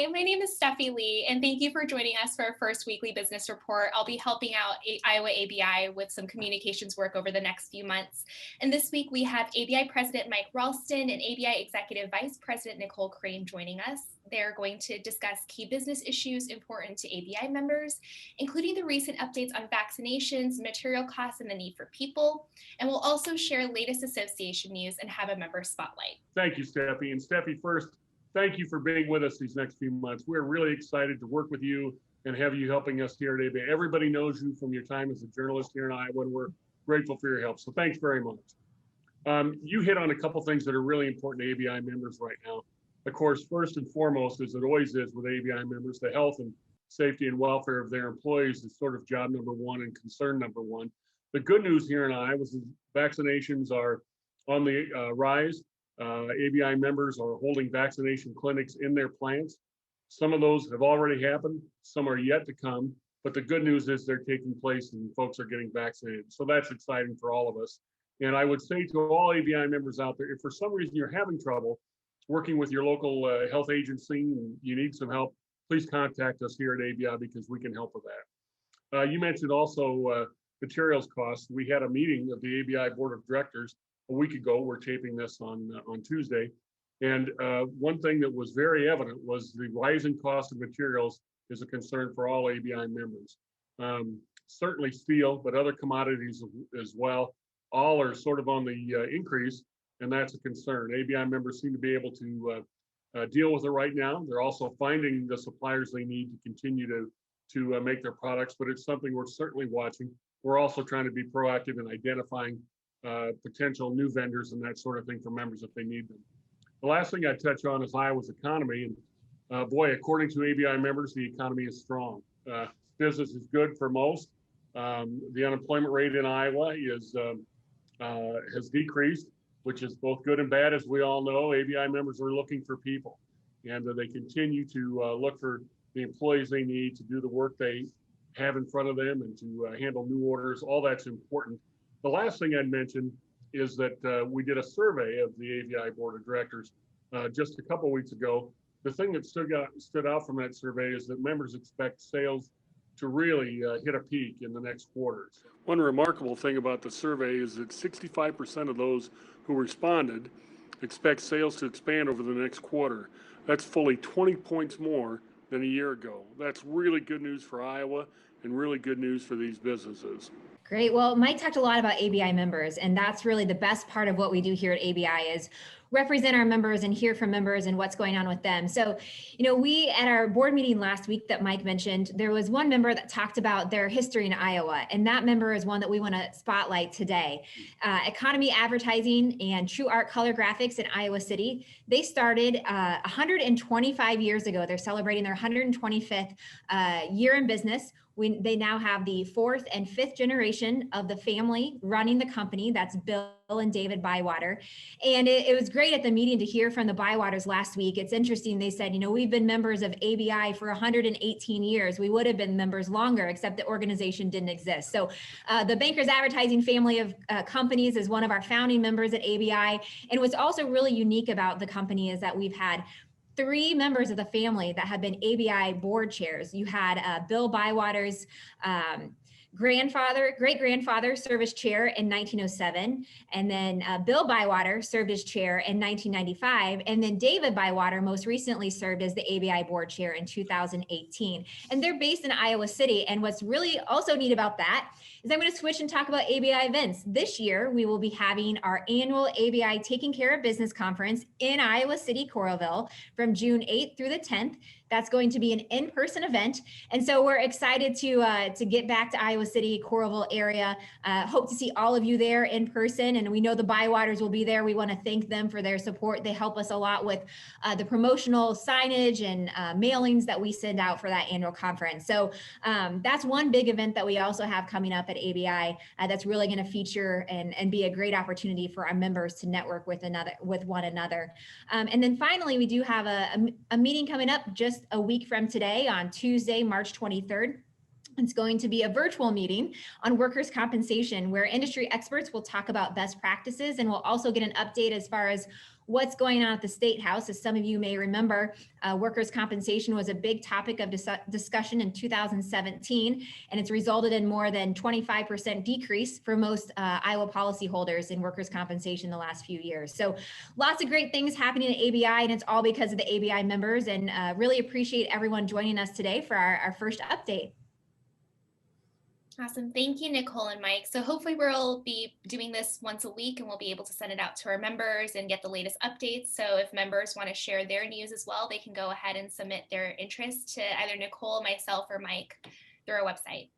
Hi, my name is Steffi Lee, and thank you for joining us for our first weekly business report. I'll be helping out Iowa ABI with some communications work over the next few months. And this week we have ABI President Mike Ralston and ABI Executive Vice President Nicole Crane joining us. They're going to discuss key business issues important to ABI members, including the recent updates on vaccinations, material costs, and the need for people. And we'll also share latest association news and have a member spotlight. Thank you, Steffi. And Steffi, first, thank you for being with us these next few months. We're really excited to work with you and have you helping us here at ABI. Everybody knows you from your time as a journalist here in Iowa, and we're grateful for your help. So thanks very much. You hit on a couple things that are really important to ABI members right now. Of course, first and foremost, as it always is with ABI members, the health and safety and welfare of their employees is sort of job number one and concern number one. The good news here in Iowa is vaccinations are on the rise. ABI members are holding vaccination clinics in their plants. Some of those have already happened, some are yet to come, but the good news is they're taking place and folks are getting vaccinated. So that's exciting for all of us. And I would say to all ABI members out there, if for some reason you're having trouble working with your local health agency and you need some help, please contact us here at ABI because we can help with that. You mentioned also materials costs. We had a meeting of the ABI Board of Directors a week ago. We're taping this on Tuesday. And one thing that was very evident was the rising cost of materials is a concern for all ABI members. Certainly steel, but other commodities as well, all are sort of on the increase, and that's a concern. ABI members seem to be able to deal with it right now. They're also finding the suppliers they need to continue to make their products, but it's something we're certainly watching. We're also trying to be proactive in identifying potential new vendors and that sort of thing for members if they need them. The last thing I touch on is Iowa's economy. And boy, according to ABI members, the economy is strong. Business is good for most. The unemployment rate in Iowa has decreased, which is both good and bad. As we all know, ABI members are looking for people, and they continue to look for the employees they need to do the work they have in front of them and to handle new orders. All that's important. The last thing I'd mention is that we did a survey of the ABI Board of Directors just a couple weeks ago. The thing that stood out from that survey is that members expect sales to really hit a peak in the next quarters. One remarkable thing about the survey is that 65% of those who responded expect sales to expand over the next quarter. That's fully 20 points more than a year ago. That's really good news for Iowa and really good news for these businesses. Great. Well, Mike talked a lot about ABI members, and that's really the best part of what we do here at ABI is represent our members and hear from members and what's going on with them. So, we at our board meeting last week that Mike mentioned, there was one member that talked about their history in Iowa, and that member is one that we want to spotlight today. Economy Advertising and True Art Color Graphics in Iowa City. They started 125 years ago. They're celebrating their 125th year in business. They now have the fourth and fifth generation of the family running the company. That's Bill and David Bywater. And it was great at the meeting to hear from the Bywaters last week. It's interesting. They said, we've been members of ABI for 118 years. We would have been members longer, except the organization didn't exist. So the Bankers Advertising family of companies is one of our founding members at ABI. And what's also really unique about the company is that we've had 3 members of the family that have been ABI board chairs. You had Bill Bywater's great-grandfather served as chair in 1907, and then Bill Bywater served as chair in 1995, and then David Bywater most recently served as the ABI board chair in 2018. And they're based in Iowa City, and what's really also neat about that is I'm going to switch and talk about ABI events. This year, we will be having our annual ABI Taking Care of Business Conference in Iowa City, Coralville from June 8th through the 10th. That's going to be an in-person event. And so we're excited to get back to Iowa City, Coralville area. Hope to see all of you there in person. And we know the Bywaters will be there. We want to thank them for their support. They help us a lot with the promotional signage and mailings that we send out for that annual conference. So that's one big event that we also have coming up at ABI that's really going to feature and be a great opportunity for our members to network with one another. And then finally, we do have a meeting coming up just a week from today on Tuesday, March 23rd. It's going to be a virtual meeting on workers' compensation where industry experts will talk about best practices, and we'll also get an update as far as what's going on at the State House. As some of you may remember, workers' compensation was a big topic of discussion in 2017, and it's resulted in more than 25% decrease for most Iowa policyholders in workers' compensation the last few years. So lots of great things happening at ABI, and it's all because of the ABI members, and really appreciate everyone joining us today for our first update. Awesome. Thank you, Nicole and Mike. So hopefully we'll be doing this once a week, and we'll be able to send it out to our members and get the latest updates. So if members want to share their news as well, they can go ahead and submit their interest to either Nicole, myself, or Mike through our website.